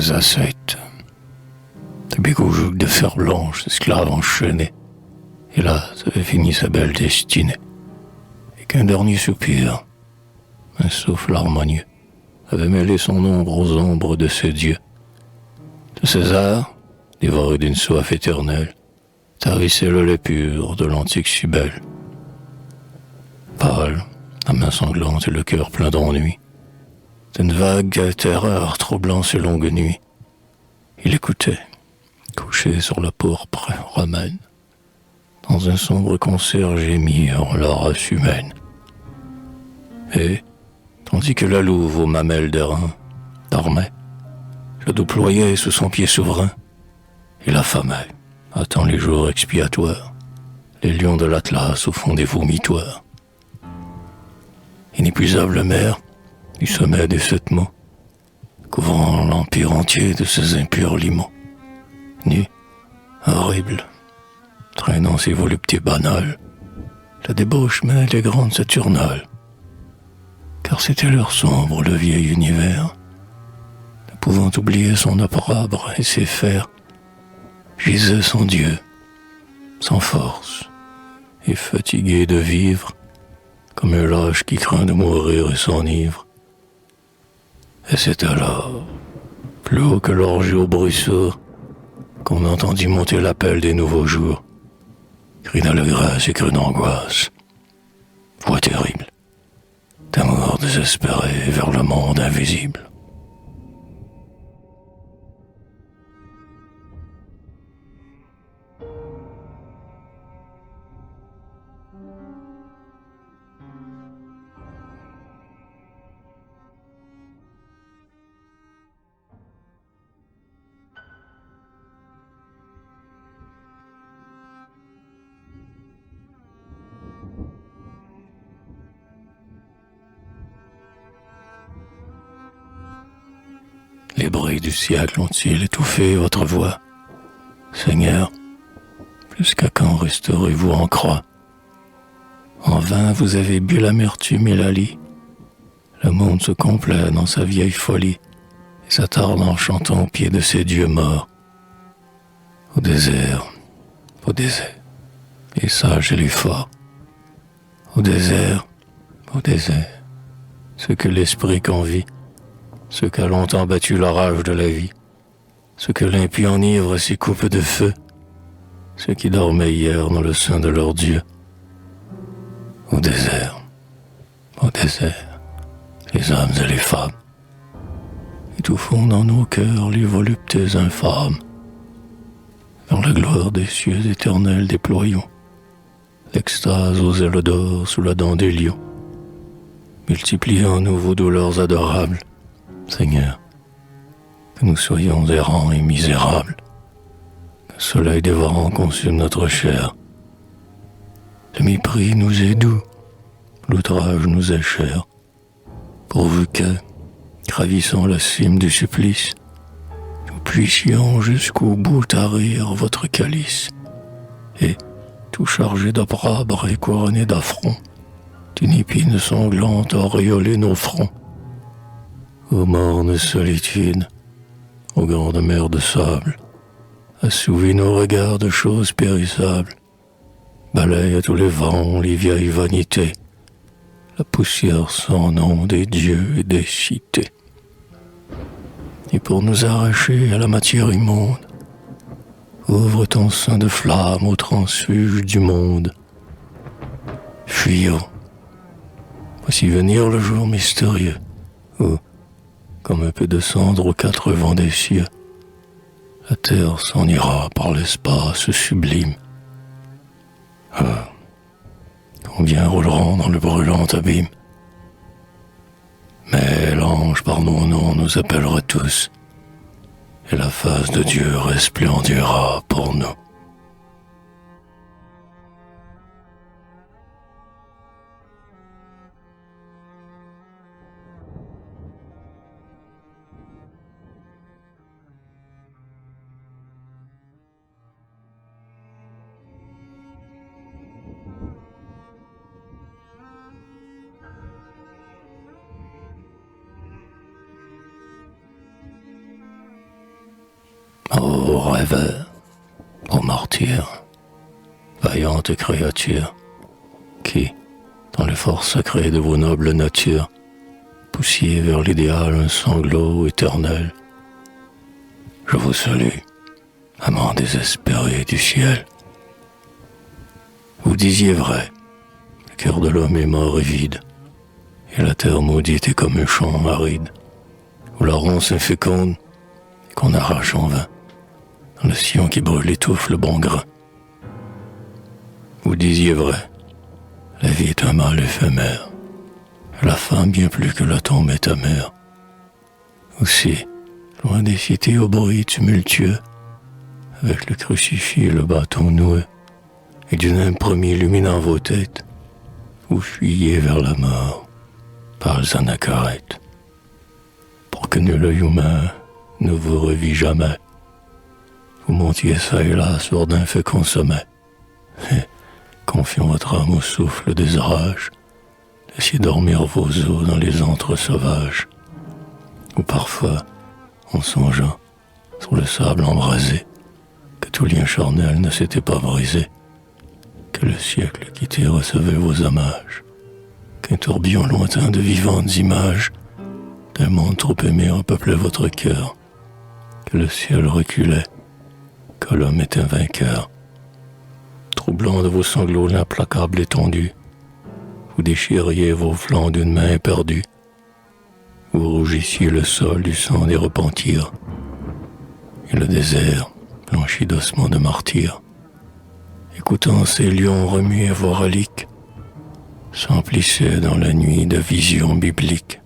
ses assiettes. Des bigoujoux de fer blanche, esclaves enchaînés. Et là, avait fini sa belle destinée. Et qu'un dernier soupir, un souffle harmonieux, avait mêlé son ombre aux ombres de ses dieux. De César, dévoré d'une soif éternelle, tarissait le lait pur de l'antique Cybèle. Pâle, la main sanglante et le cœur plein d'ennui, d'une vague terreur troublant ses longues nuits, il écoutait, couché sur la pourpre romaine, dans un sombre concert gémir la race humaine. Et, tandis que la louve aux mamelles d'airain dormait, je déployais sous son pied souverain, il affamait, attend les jours expiatoires, les lions de l'Atlas au fond des vomitoires. Inépuisable mer, du sommet des 7 mots, couvrant l'empire entier de ses impurs limons. Nu, horrible, traînant ses voluptés banales, la débauche mêle les grandes Saturnales. Car c'était leur sombre, le vieil univers, ne pouvant oublier son opprobre et ses fers, gisait sans Dieu, sans force, et fatigué de vivre, comme un lâche qui craint de mourir et s'enivre. Et c'est alors, plus haut que l'orgie au bruit sourd, qu'on entendit monter l'appel des nouveaux jours. Cri d'allégresse et cri d'angoisse. Voix terrible, d'amour désespéré vers le monde invisible. Les bruits du siècle ont-ils étouffé votre voix? Seigneur, jusqu'à quand resterez-vous en croix? En vain vous avez bu l'amertume et la lie. Le monde se complaît dans sa vieille folie et s'attarde en chantant au pied de ces dieux morts. Au désert, les sages et les forts. Au désert, ce que l'esprit qu'envie, ce qu'a longtemps battu la rage de la vie, ce que l'impie enivre ses coupes de feu, ceux qui dormaient hier dans le sein de leur Dieu. Au désert, les hommes et les femmes, étouffons dans nos cœurs les voluptés infâmes. Vers la gloire des cieux éternels déployons l'extase aux ailes d'or sous la dent des lions. Multiplions-nous vos douleurs adorables, Seigneur, que nous soyons errants et misérables, que le soleil dévorant consume notre chair. Le mépris nous est doux, l'outrage nous est cher, pourvu que, gravissant la cime du supplice, nous puissions jusqu'au bout tarir votre calice, et, tout chargé d'opprobre et couronné d'affront, d'une épine sanglante auréoler nos fronts. Ô morne solitude, ô grande mer de sable, assouvis nos regards de choses périssables, balaye à tous les vents les vieilles vanités, la poussière sans nom des dieux et des cités. Et pour nous arracher à la matière immonde, ouvre ton sein de flamme au transfuge du monde. Fuyons, voici venir le jour mystérieux, où, comme un peu de cendre aux 4 vents des cieux, la terre s'en ira par l'espace sublime. Combien rouleront dans le brûlant abîme. Mais l'ange par nos noms nous appellera tous, et la face de Dieu resplendira pour nous. rêveur, ô martyr, vaillante créature, qui, dans l'effort sacré de vos nobles natures, poussiez vers l'idéal un sanglot éternel. Je vous salue, amant désespéré du ciel. Vous disiez vrai, le cœur de l'homme est mort et vide, et la terre maudite est comme un champ aride, où la ronce inféconde et qu'on arrache en vain, dans le sillon qui brûle étouffe le bon grain. Vous disiez vrai, la vie est un mal éphémère, et la fin bien plus que la tombe est amère. Aussi, loin des cités au bruit tumultueux, avec le crucifix et le bâton noué, et d'une impromie illuminant vos têtes, vous fuyez vers la mort, pâles anachorètes, pour que nul œil humain ne vous revit jamais. Vous montiez ça et là sur d'inféconds sommets, et, confiant votre âme au souffle des orages, laissiez dormir vos os dans les antres sauvages, ou parfois, en songeant, sur le sable embrasé, que tout lien charnel ne s'était pas brisé, que le siècle quitté recevait vos hommages, qu'un tourbillon lointain de vivantes images d'un monde trop aimé repeuplait votre cœur, que le ciel reculait, que l'homme était un vainqueur. Troublant de vos sanglots l'implacable étendue, vous déchiriez vos flancs d'une main éperdue, vous rougissiez le sol du sang des repentirs, et le désert, blanchi d'ossements de martyrs, écoutant ces lions remuer vos reliques, s'emplissait dans la nuit de visions bibliques.